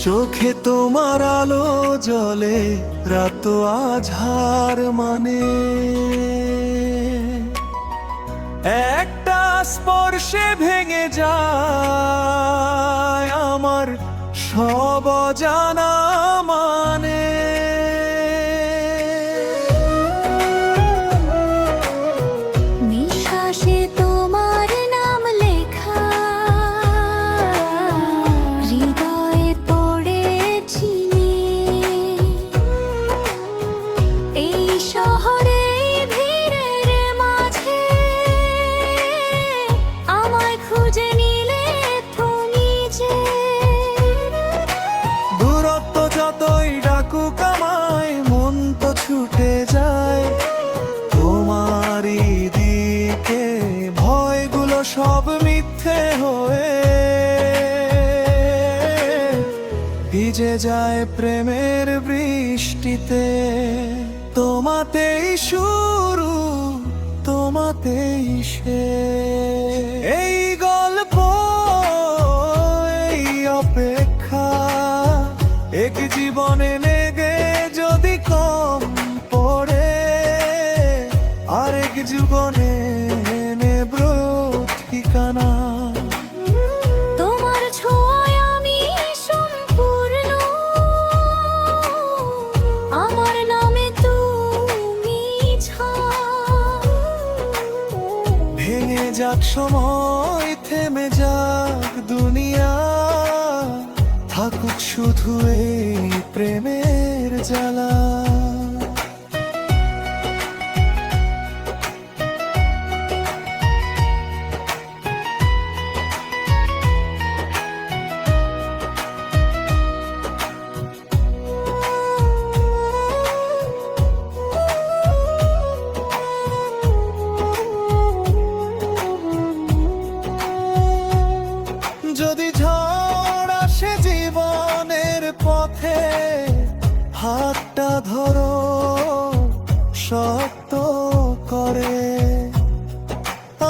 চোখে তোমার আলো জ্বলে, রাত আঁধার মানে একটা স্পর্শে ভেঙে যায় আমার সব জানা মানে। নিঃশ্বাসে তোমার নাম লেখা, হৃদয়ে পড়েছি এই শহরে ভিড়ের মাঝে, আমায় খুঁজে নিলে তুমি যে। দূরত্ব যতই ডাকুক আমায়, মন তো ছুটে যায় তোমারই দিকে। ভয়গুলো সব মিথ্যে হয়ে ভিজে যায় প্রেমের বৃষ্টিতে। তোমাতেই শুরু, তোমাতেই শেষ এই গল্প, এই অপেক্ষা। এক জীবনে নেগে যদি কম পড়ে, আরেক জীবনে নেব ঠিকানা। তোমার ছোঁয়ায় আমি সম্পূর্ণ, আমার নামে তুমি ছায়া। ভেঙে যাক সময়, থেমে যাক দুনিয়া, থাকুক শুধু এই প্রেমের জ্বালা। যদি ঝড় আসে জীবনের পথে, হাতটা ধরো শক্ত করে।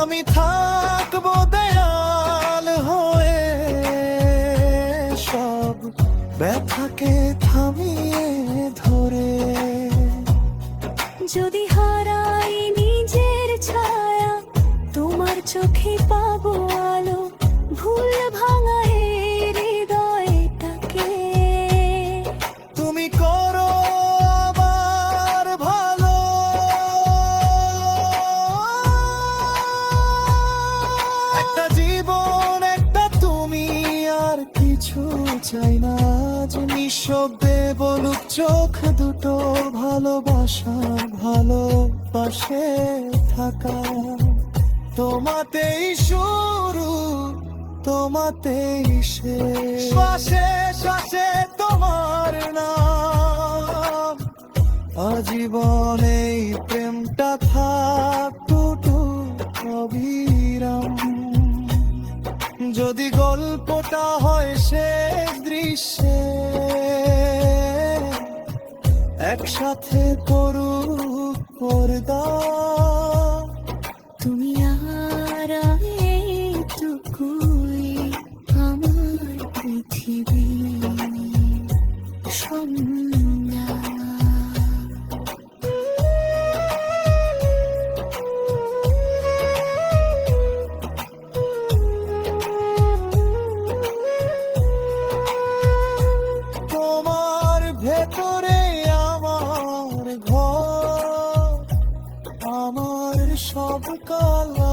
আমি থাকবো দেয়াল হয়ে, সব ব্যথাকে থামিয়ে ধরে। যদি হারাই নিজের ছায়া, তোমার চোখে পাবো আলো। ভুল ভাঙা হৃদয়টাকে তুমি করো আবার ভালো। একটা জীবন, একটা তুমি, আর কিছু চাই না। যে নিঃশব্দে বলুক চোখ দুটো, ভালোবাসা ভালোবাসে থাকা। তোমাতেই শুরু, তোমাতেই শেষ। শ্বাসে শ্বাসে তোমার নাম, আজীবন এই প্রেমটা থাক অবিরাম। যদি গল্পটা হয় শেষ দৃশ্যে, একসাথে করুক পর্দা। তুমি আর এইটুকুই আমার পৃথিবী সন্ধ্যা। তোমার ভেতরে আমার ঘর, আমার সব কালা।